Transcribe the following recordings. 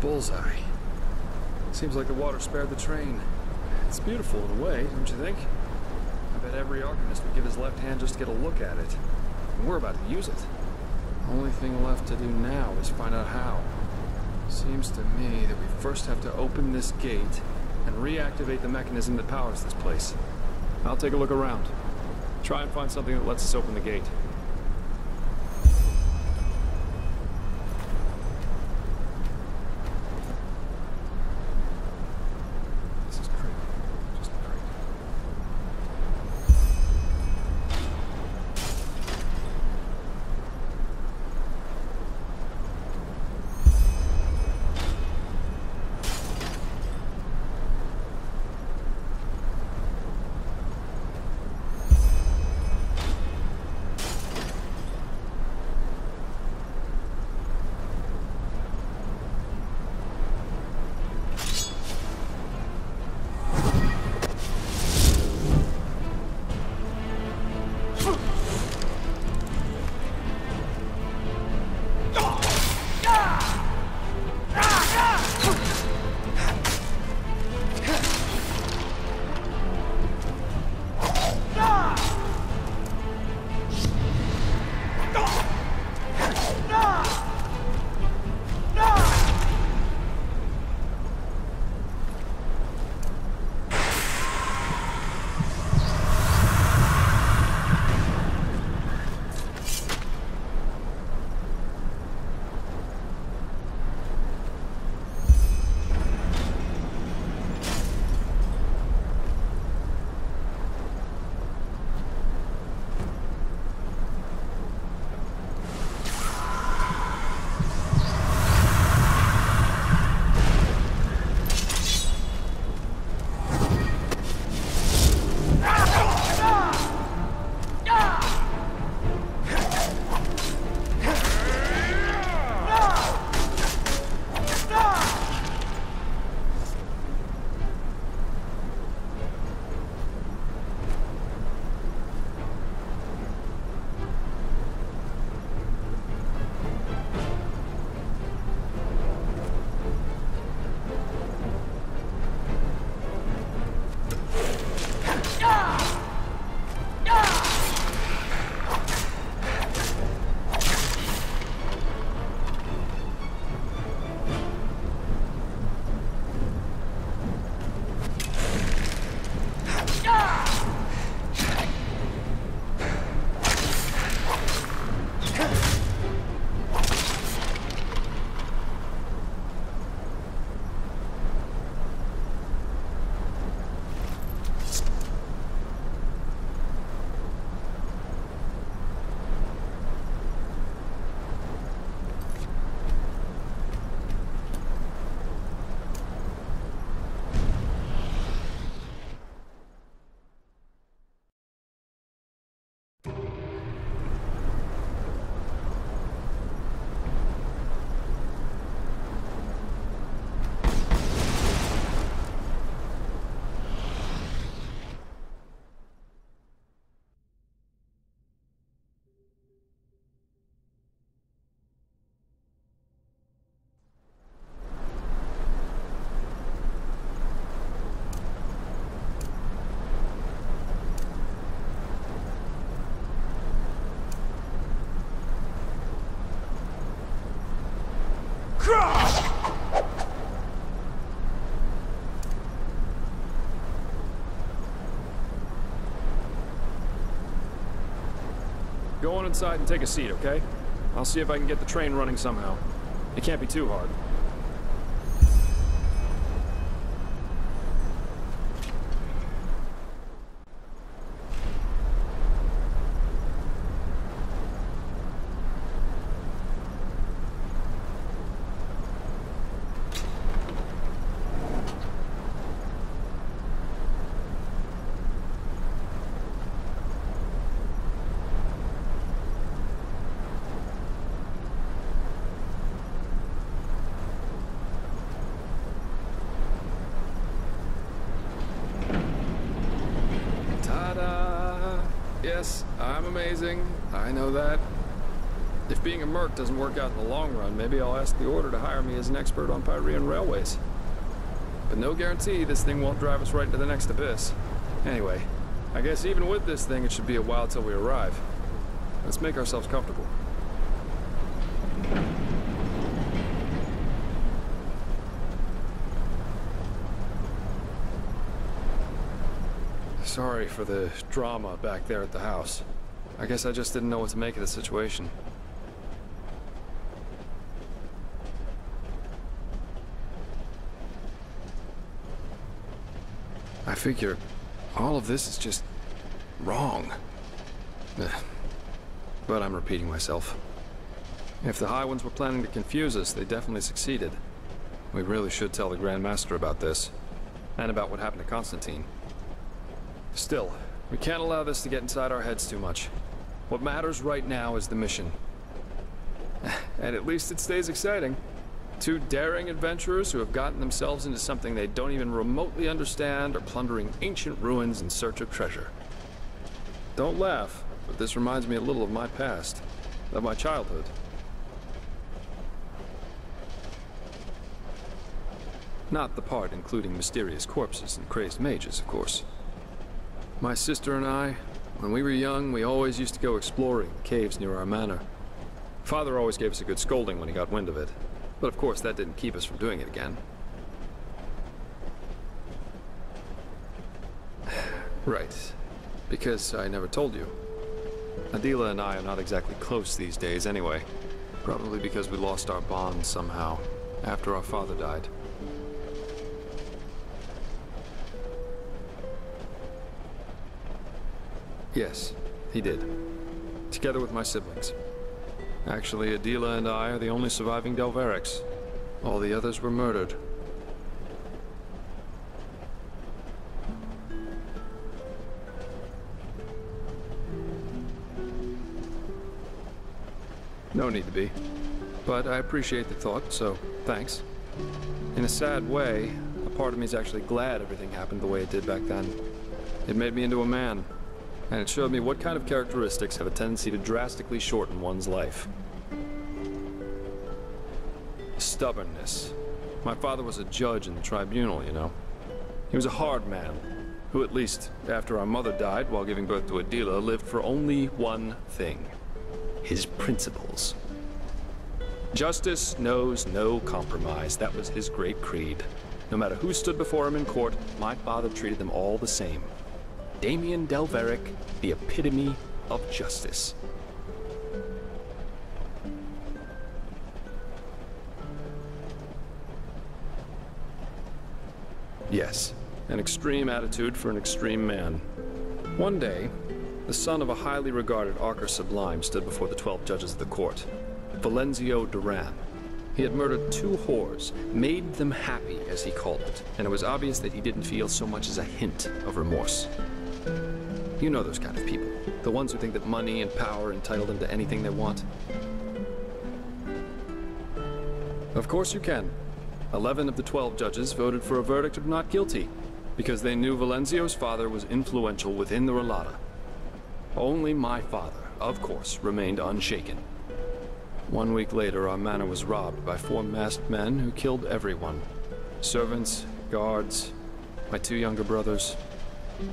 Bullseye. Seems like the water spared the train. It's beautiful in a way, don't you think? I bet every arcanist would give his left hand just to get a look at it. And we're about to use it. Only thing left to do now is find out how. Seems to me that we first have to open this gate and reactivate the mechanism that powers this place. I'll take a look around. Try and find something that lets us open the gate. This is great. Just great. Go on inside and take a seat, okay? I'll see if I can get the train running somehow. It can't be too hard. Ta-da! Yes, I'm amazing. I know that. If being a merc doesn't work out in the long run, maybe I'll ask the Order to hire me as an expert on Pyrean railways. But no guarantee this thing won't drive us right into the next abyss. Anyway, I guess even with this thing, it should be a while till we arrive. Let's make ourselves comfortable. Sorry for the drama back there at the house. I guess I just didn't know what to make of the situation. I figure all of this is just wrong. But I'm repeating myself. If the High Ones were planning to confuse us, they definitely succeeded. We really should tell the Grand Master about this, and about what happened to Constantine. Still, we can't allow this to get inside our heads too much. What matters right now is the mission. And at least it stays exciting. Two daring adventurers who have gotten themselves into something they don't even remotely understand are plundering ancient ruins in search of treasure. Don't laugh, but this reminds me a little of my past, of my childhood. Not the part including mysterious corpses and crazed mages, of course. My sister and I, when we were young, we always used to go exploring caves near our manor. Father always gave us a good scolding when he got wind of it. But of course, that didn't keep us from doing it again. Right. Because I never told you. Adela and I are not exactly close these days anyway. Probably because we lost our bond somehow, after our father died. Yes, he did. Together with my siblings. Actually, Adela and I are the only surviving Delverics. All the others were murdered. No need to be. But I appreciate the thought, so thanks. In a sad way, a part of me is actually glad everything happened the way it did back then. It made me into a man. And it showed me what kind of characteristics have a tendency to drastically shorten one's life. Stubbornness. My father was a judge in the tribunal, you know. He was a hard man, who at least, after our mother died while giving birth to Adela, lived for only one thing. His principles. Justice knows no compromise. That was his great creed. No matter who stood before him in court, my father treated them all the same. Damien Delveric, the epitome of justice. Yes, an extreme attitude for an extreme man. One day, the son of a highly regarded Archer Sublime stood before the 12 judges of the court. Valenzio Duran. He had murdered 2 whores, made them happy, as he called it, and it was obvious that he didn't feel so much as a hint of remorse. You know those kind of people. The ones who think that money and power entitle them to anything they want. Of course you can. 11 of the 12 judges voted for a verdict of not guilty, because they knew Valenzio's father was influential within the Relata. Only my father, of course, remained unshaken. 1 week later, our manor was robbed by 4 masked men who killed everyone. Servants, guards, my 2 younger brothers,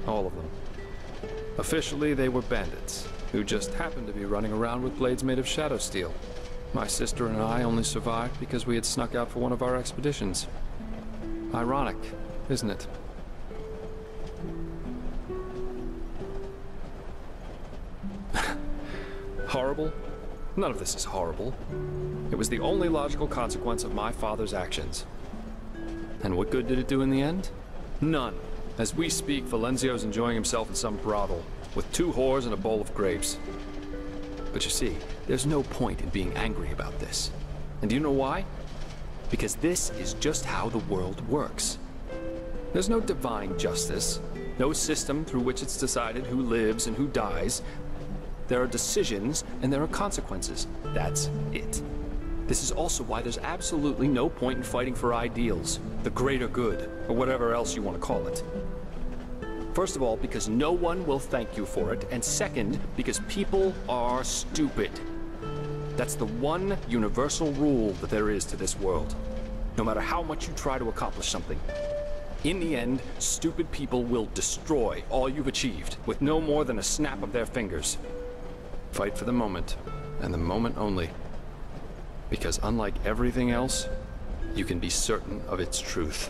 all of them. Officially, they were bandits, who just happened to be running around with blades made of shadow steel. My sister and I only survived because we had snuck out for one of our expeditions. Ironic, isn't it? Horrible? None of this is horrible. It was the only logical consequence of my father's actions. And what good did it do in the end? None. As we speak, Valenzio's enjoying himself in some brothel, with 2 whores and a bowl of grapes. But you see, there's no point in being angry about this. And do you know why? Because this is just how the world works. There's no divine justice, no system through which it's decided who lives and who dies. There are decisions and there are consequences. That's it. This is also why there's absolutely no point in fighting for ideals, the greater good, or whatever else you want to call it. First of all, because no one will thank you for it, and second, because people are stupid. That's the one universal rule that there is to this world. No matter how much you try to accomplish something, in the end, stupid people will destroy all you've achieved with no more than a snap of their fingers. Fight for the moment, and the moment only. Because unlike everything else, you can be certain of its truth.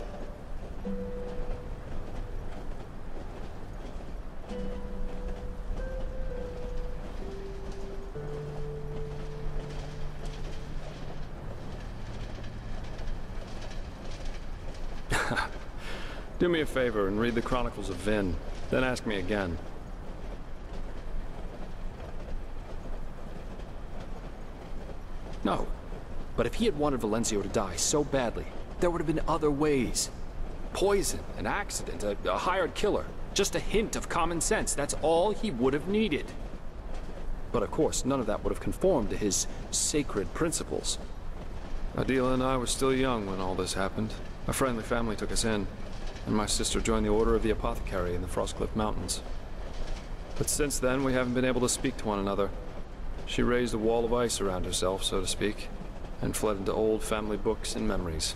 Do me a favor and read the Chronicles of Vin, then ask me again. No. But if he had wanted Valencio to die so badly, there would have been other ways. Poison, an accident, a hired killer. Just a hint of common sense. That's all he would have needed. But of course, none of that would have conformed to his sacred principles. Adela and I were still young when all this happened. A friendly family took us in, and my sister joined the Order of the Apothecary in the Frostcliff Mountains. But since then, we haven't been able to speak to one another. She raised a wall of ice around herself, so to speak, and fled into old family books and memories.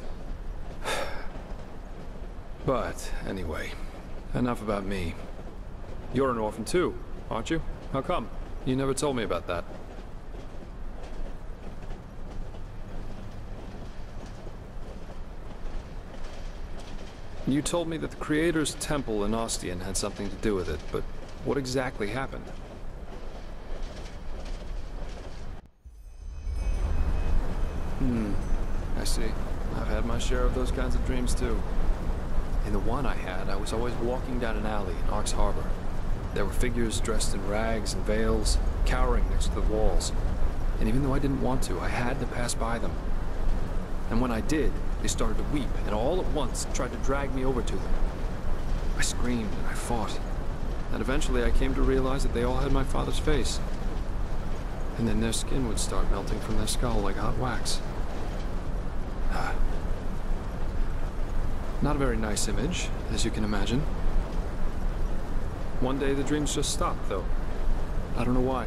But, anyway, enough about me. You're an orphan too, aren't you? How come? You never told me about that. You told me that the Creator's Temple in Ostian had something to do with it, but what exactly happened? I see. I've had my share of those kinds of dreams too. In the one I had, I was always walking down an alley in Arx Harbor. There were figures dressed in rags and veils, cowering next to the walls. And even though I didn't want to, I had to pass by them. And when I did, they started to weep, and all at once tried to drag me over to them. I screamed and I fought. And eventually I came to realize that they all had my father's face. And then their skin would start melting from their skull like hot wax. Not a very nice image, as you can imagine. One day the dreams just stopped, though. I don't know why.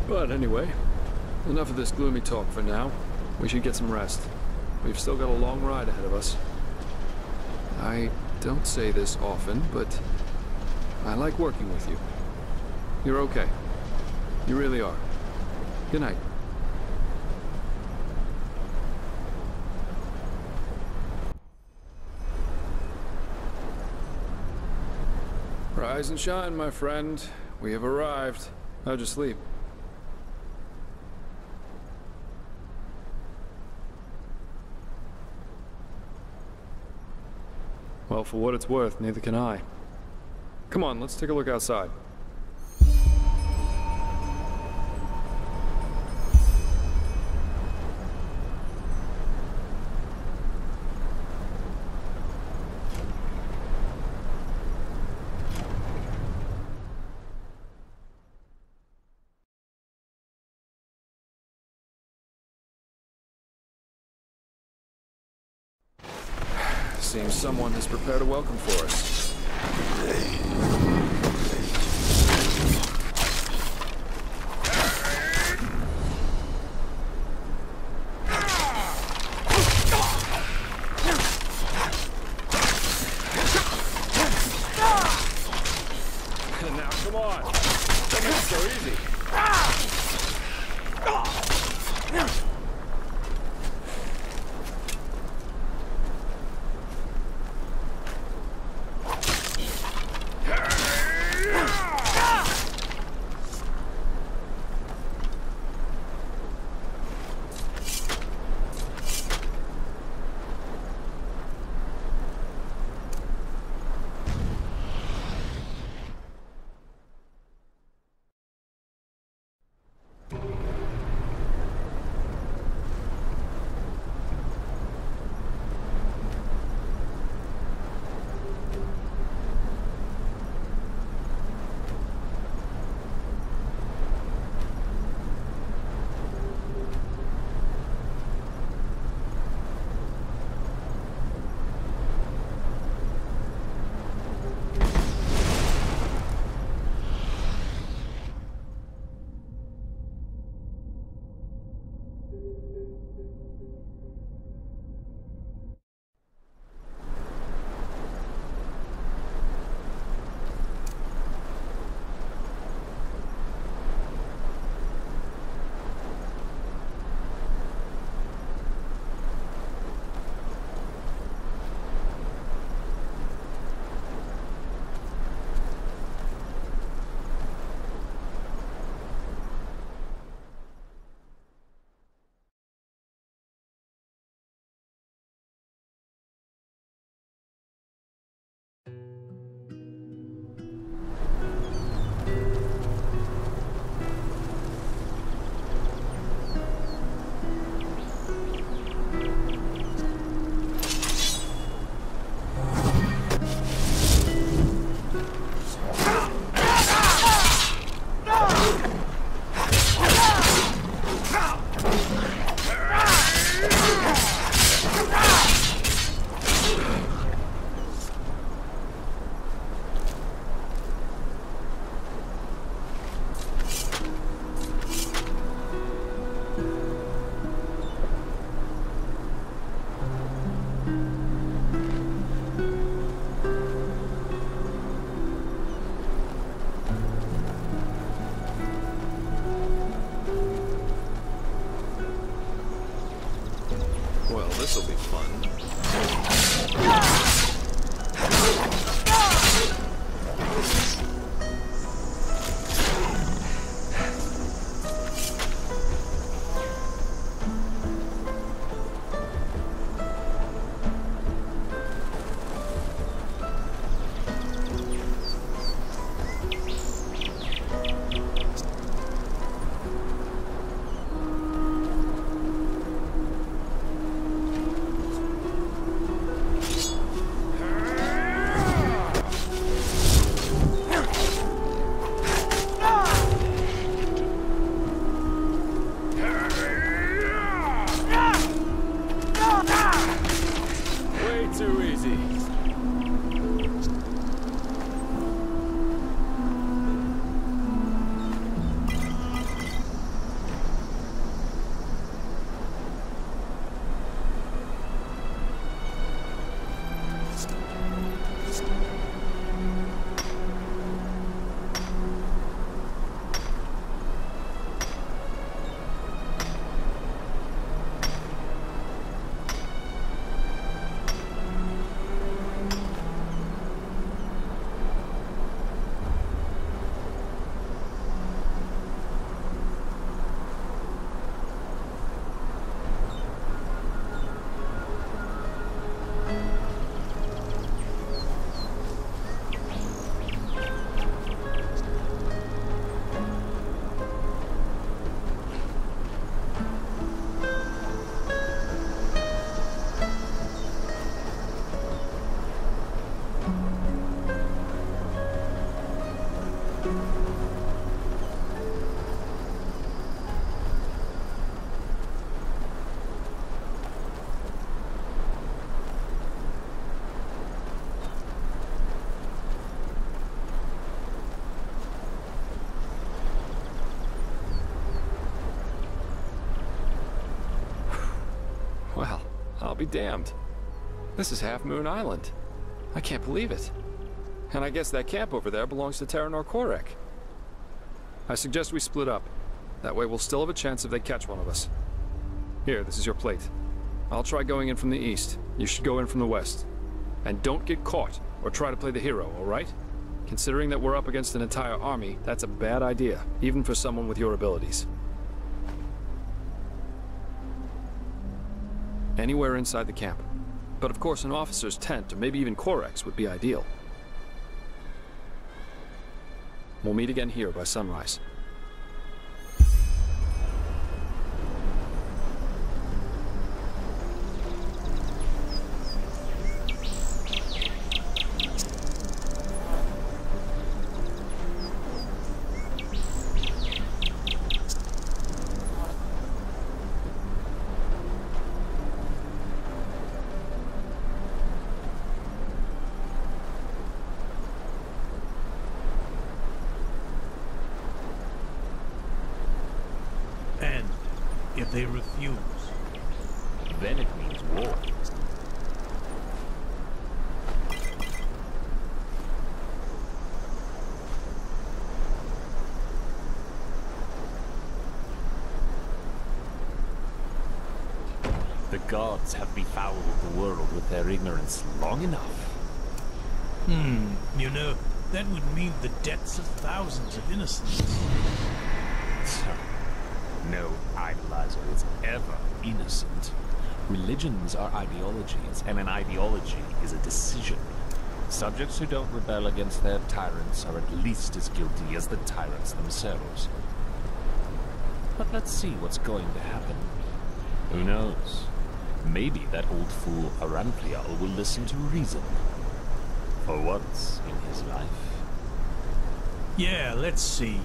But anyway, enough of this gloomy talk for now. We should get some rest. We've still got a long ride ahead of us. I don't say this often, but I like working with you. You're okay. You really are. Good night. Rise and shine, my friend. We have arrived. How'd you sleep? Well, for what it's worth, neither can I. Come on, let's take a look outside. Seems someone has prepared a welcome for us. Now, come on. Don't make it so easy. be damned. This is Half Moon Island. I can't believe it. And I guess that camp over there belongs to Terranor Korek. I suggest we split up. That way we'll still have a chance if they catch one of us. Here, this is your plate. I'll try going in from the east. You should go in from the west. And don't get caught, or try to play the hero, alright? Considering that we're up against an entire army, that's a bad idea, even for someone with your abilities. Anywhere inside the camp. But of course an officer's tent, or maybe even Korek's, would be ideal. We'll meet again here by sunrise. And if they refuse, Then it means war. The gods have befouled the world with their ignorance long enough. you know, that would mean the deaths of thousands of innocents. No idolizer is ever innocent. Religions are ideologies, and an ideology is a decision. Subjects who don't rebel against their tyrants are at least as guilty as the tyrants themselves. But let's see what's going to happen. Who knows? Maybe that old fool Aranflial will listen to reason. For once in his life. Yeah, let's see.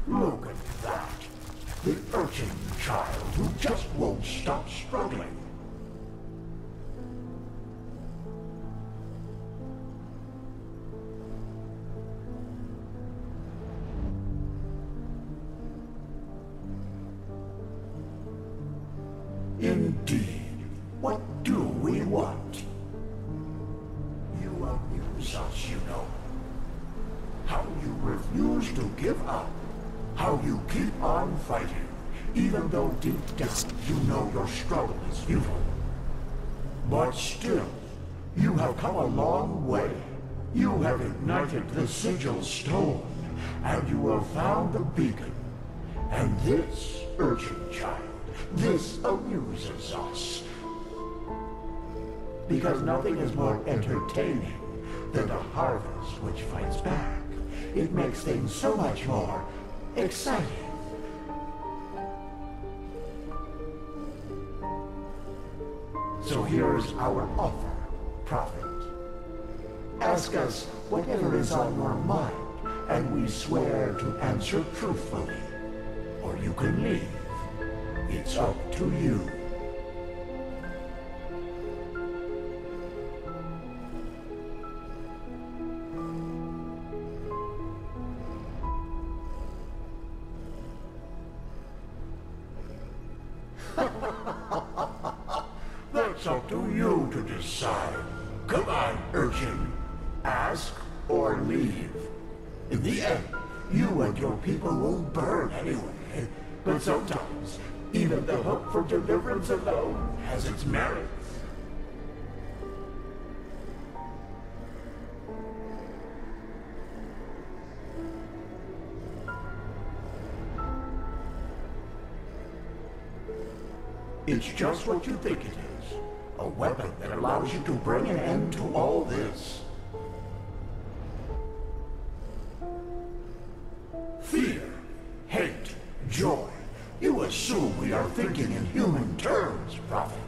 Look at that. The urchin child who just won't stop struggling. Indeed. What do we want? You amuse us, you know. How you refuse to give up. How you keep on fighting, even though deep down you know your struggle is futile. But still, you have come a long way. You have ignited the sigil stone, and you have found the beacon. And this, urchin child, this amuses us. because nothing is more entertaining than a harvest which fights back. It makes things so much more exciting. So here's our offer, Prophet. Ask us whatever is on your mind, and we swear to answer truthfully. Or you can leave. It's up to you. That's up to you to decide. Come on, urchin. Ask or leave. In the end, you and your people will burn anyway. But sometimes, even the hope for deliverance alone has its merits. It's just what you think it is. A weapon that allows you to bring an end to all this. Fear, hate, joy. You assume we are thinking in human terms, Prophet.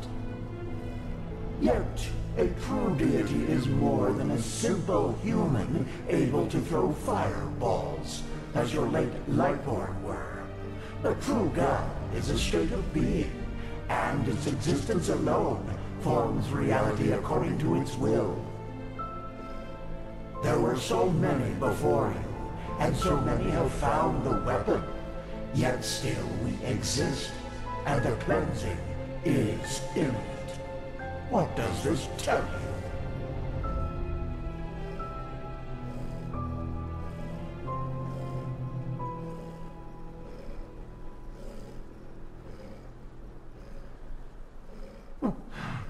Yet, a true deity is more than a simple human able to throw fireballs, as your late Lightborn were. A true god is a state of being, and its existence alone forms reality according to its will. There were so many before you, and so many have found the weapon. Yet still we exist, and the cleansing is imminent. What does this tell you?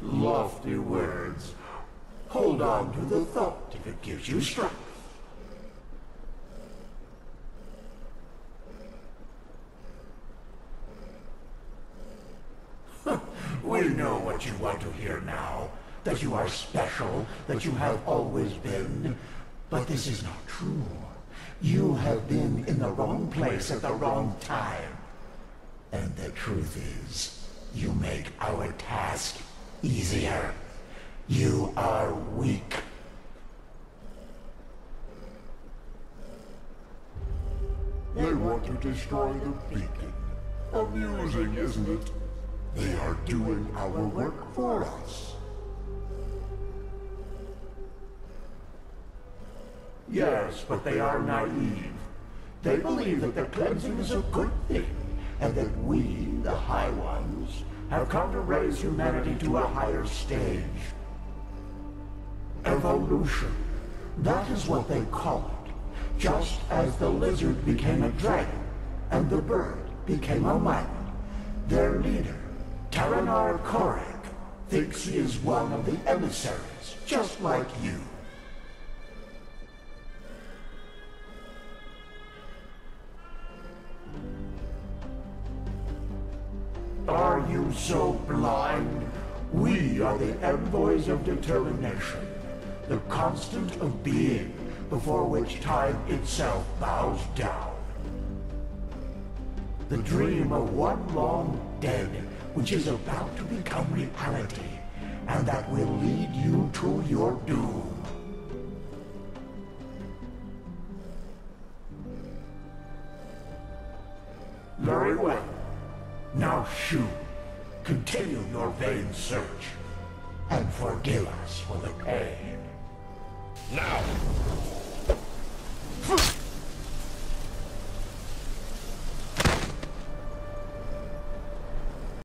Lofty words. Hold on to the thought if it gives you strength. We know what you want to hear now. That you are special, that you have always been. But this is not true. You have been in the wrong place at the wrong time. And the truth is, you make our task easier. You are weak. They want to destroy the beacon. Amusing, isn't it? They are doing our work for us. Yes, but they are naive. They believe that the cleansing is a good thing, and that we, the High Ones, have come to raise humanity to a higher stage. Evolution. That is what they call it. Just as the lizard became a dragon, and the bird became a man. Their leader, Taranar Korek, thinks he is one of the emissaries, just like you. Are you so blind? We are the envoys of determination, the constant of being, before which time itself bows down. The dream of one long dead, which is about to become reality, and that will lead you to your doom. Very well. Now shoot. Continue your vain search, and forgive us for the pain. Now!